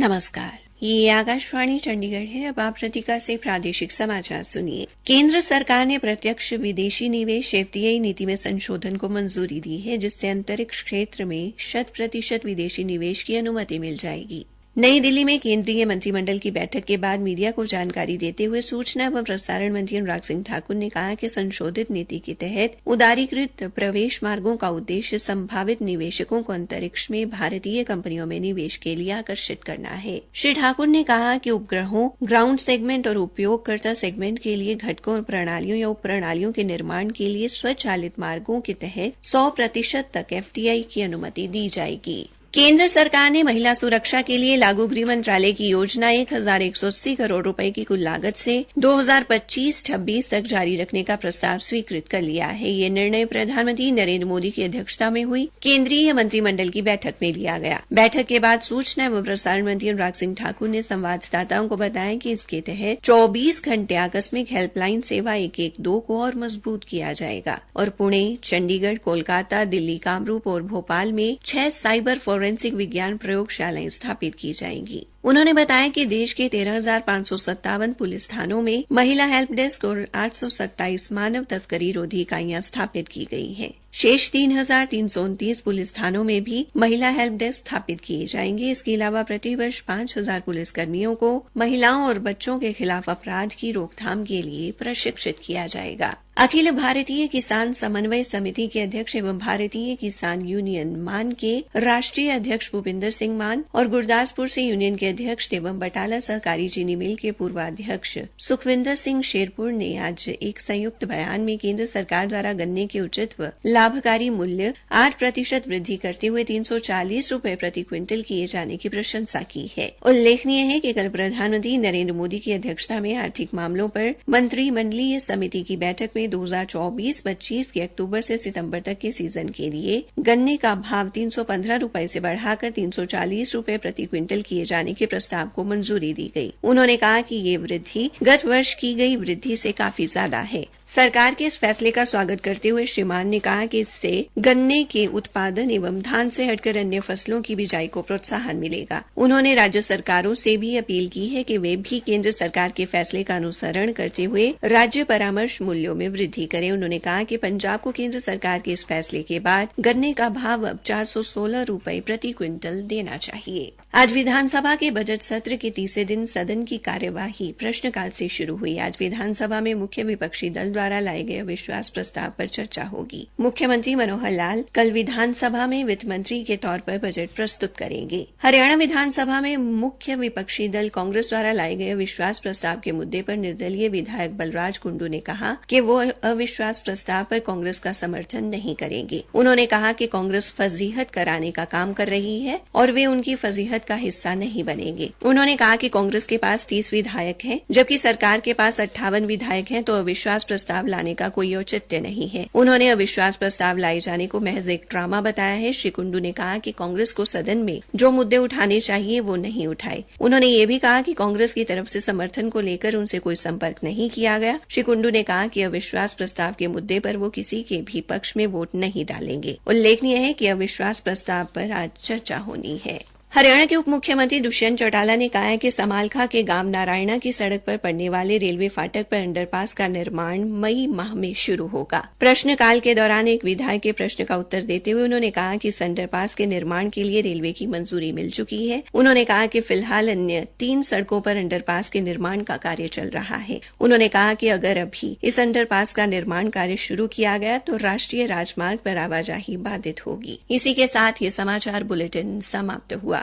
नमस्कार, ये आकाशवाणी चंडीगढ़ है। अब आप प्रतिका से प्रादेशिक समाचार सुनिए। केंद्र सरकार ने प्रत्यक्ष विदेशी निवेश एफडीआई नीति में संशोधन को मंजूरी दी है, जिससे अंतरिक्ष क्षेत्र में 100% विदेशी निवेश की अनुमति मिल जाएगी। नई दिल्ली में केंद्रीय मंत्रिमंडल की बैठक के बाद मीडिया को जानकारी देते हुए सूचना एवं प्रसारण मंत्री अनुराग सिंह ठाकुर ने कहा कि संशोधित नीति के तहत उदारीकृत प्रवेश मार्गों का उद्देश्य संभावित निवेशकों को अंतरिक्ष में भारतीय कंपनियों में निवेश के लिए आकर्षित करना है। श्री ठाकुर ने कहा कि उपग्रहों, ग्राउंड सेगमेंट और उपयोगकर्ता सेगमेंट के लिए घटकों और प्रणालियों या उप प्रणालियों के निर्माण के लिए स्वचालित मार्गों के तहत 100% तक एफडीआई की अनुमति दी जाएगी। केंद्र सरकार ने महिला सुरक्षा के लिए लागू गृह मंत्रालय की योजना 1180 करोड़ रुपए की कुल लागत से 2025-26 तक जारी रखने का प्रस्ताव स्वीकृत कर लिया है। ये निर्णय प्रधानमंत्री नरेंद्र मोदी की अध्यक्षता में हुई केंद्रीय मंत्रिमंडल की बैठक में लिया गया। बैठक के बाद सूचना एवं प्रसारण मंत्री अनुराग सिंह ठाकुर ने संवाददाताओं को बताया कि इसके तहत 24 घंटे आकस्मिक हेल्पलाइन सेवा 112 को और मजबूत किया जाएगा और पुणे, चंडीगढ़, कोलकाता, दिल्ली, कामरूप और भोपाल में 6 साइबर फोरेंसिक विज्ञान प्रयोगशालाएं स्थापित की जाएंगी। उन्होंने बताया कि देश के 13,557 पुलिस थानों में महिला हेल्प डेस्क और 827 मानव तस्करी रोधी इकाइयां स्थापित की गई हैं। शेष 3,329 पुलिस थानों में भी महिला हेल्प डेस्क स्थापित किए जाएंगे। इसके अलावा प्रतिवर्ष 5,000 पुलिस कर्मियों को महिलाओं और बच्चों के खिलाफ अपराध की रोकथाम के लिए प्रशिक्षित किया जाएगा। अखिल भारतीय किसान समन्वय समिति के अध्यक्ष एवं भारतीय किसान यूनियन मान के राष्ट्रीय अध्यक्ष भूपिंदर सिंह मान और गुरदासपुर से यूनियन के अध्यक्ष एवं बटाला सहकारी चीनी मिल के पूर्वाध्यक्ष सुखविंदर सिंह शेरपुर ने आज एक संयुक्त बयान में केंद्र सरकार द्वारा गन्ने के उचित व लाभकारी मूल्य 8% वृद्धि करते हुए 340 रुपए प्रति क्विंटल किए जाने की प्रशंसा की है। उल्लेखनीय है कि कल प्रधानमंत्री नरेंद्र मोदी की अध्यक्षता में आर्थिक मामलों पर मंत्रिमंडलीय समिति की बैठक में 2024-25 के अक्टूबर से सितंबर तक के सीजन के लिए गन्ने का भाव 315 रुपए से बढ़ाकर 340 रुपए प्रति क्विंटल किए जाने के प्रस्ताव को मंजूरी दी गई। उन्होंने कहा कि ये वृद्धि गत वर्ष की गई वृद्धि से काफी ज्यादा है। सरकार के इस फैसले का स्वागत करते हुए श्री मान ने कहा कि इससे गन्ने के उत्पादन एवं धान से हटकर अन्य फसलों की बिजाई को प्रोत्साहन मिलेगा। उन्होंने राज्य सरकारों से भी अपील की है कि वे भी केंद्र सरकार के फैसले का अनुसरण करते हुए राज्य परामर्श मूल्यों में वृद्धि करें। उन्होंने कहा कि पंजाब को केंद्र सरकार के इस फैसले के बाद गन्ने का भाव अब 416 रुपए प्रति क्विंटल देना चाहिए। आज विधानसभा के बजट सत्र के तीसरे दिन सदन की कार्यवाही प्रश्नकाल से शुरू हुई। आज विधानसभा में मुख्य विपक्षी दल द्वारा लाए गए अविश्वास प्रस्ताव पर चर्चा होगी। मुख्यमंत्री मनोहर लाल कल विधानसभा में वित्त मंत्री के तौर पर बजट प्रस्तुत करेंगे। हरियाणा विधानसभा में मुख्य विपक्षी दल कांग्रेस द्वारा लाए गए अविश्वास प्रस्ताव के मुद्दे पर निर्दलीय विधायक बलराज कुंडू ने कहा कि वो अविश्वास प्रस्ताव पर कांग्रेस का समर्थन नहीं करेंगे। उन्होंने कहा कि कांग्रेस फजीहत कराने का काम कर रही है और वे उनकी फजीहत का हिस्सा नहीं बनेंगे। उन्होंने कहा कि कांग्रेस के पास 30 विधायक हैं, जबकि सरकार के पास 58 विधायक हैं, तो अविश्वास प्रस्ताव लाने का कोई औचित्य नहीं है। उन्होंने अविश्वास प्रस्ताव लाए जाने को महज एक ड्रामा बताया है। श्री कुंडू ने कहा कि कांग्रेस को सदन में जो मुद्दे उठाने चाहिए वो नहीं उठाए। उन्होंने ये भी कहा कि कांग्रेस की तरफ से समर्थन को लेकर उनसे कोई संपर्क नहीं किया गया। श्री कुंडू ने कहा कि अविश्वास प्रस्ताव के मुद्दे पर वो किसी के भी पक्ष में वोट नहीं डालेंगे। उल्लेखनीय है कि अविश्वास प्रस्ताव पर आज चर्चा होनी है। हरियाणा के उप मुख्यमंत्री दुष्यंत चौटाला ने कहा है कि समालखा के गांव नारायणा की सड़क पर पड़ने वाले रेलवे फाटक पर अंडरपास का निर्माण मई माह में शुरू होगा। प्रश्नकाल के दौरान एक विधायक के प्रश्न का उत्तर देते हुए उन्होंने कहा कि इस अंडरपास के निर्माण के लिए रेलवे की मंजूरी मिल चुकी है। उन्होंने कहा कि फिलहाल अन्य 3 सड़कों पर अंडरपास के निर्माण का कार्य चल रहा है। उन्होंने कहा कि अगर अभी इस अंडरपास का निर्माण कार्य शुरू किया गया तो राष्ट्रीय राजमार्ग पर आवाजाही बाधित होगी। इसी के साथ ये समाचार बुलेटिन समाप्त हुआ।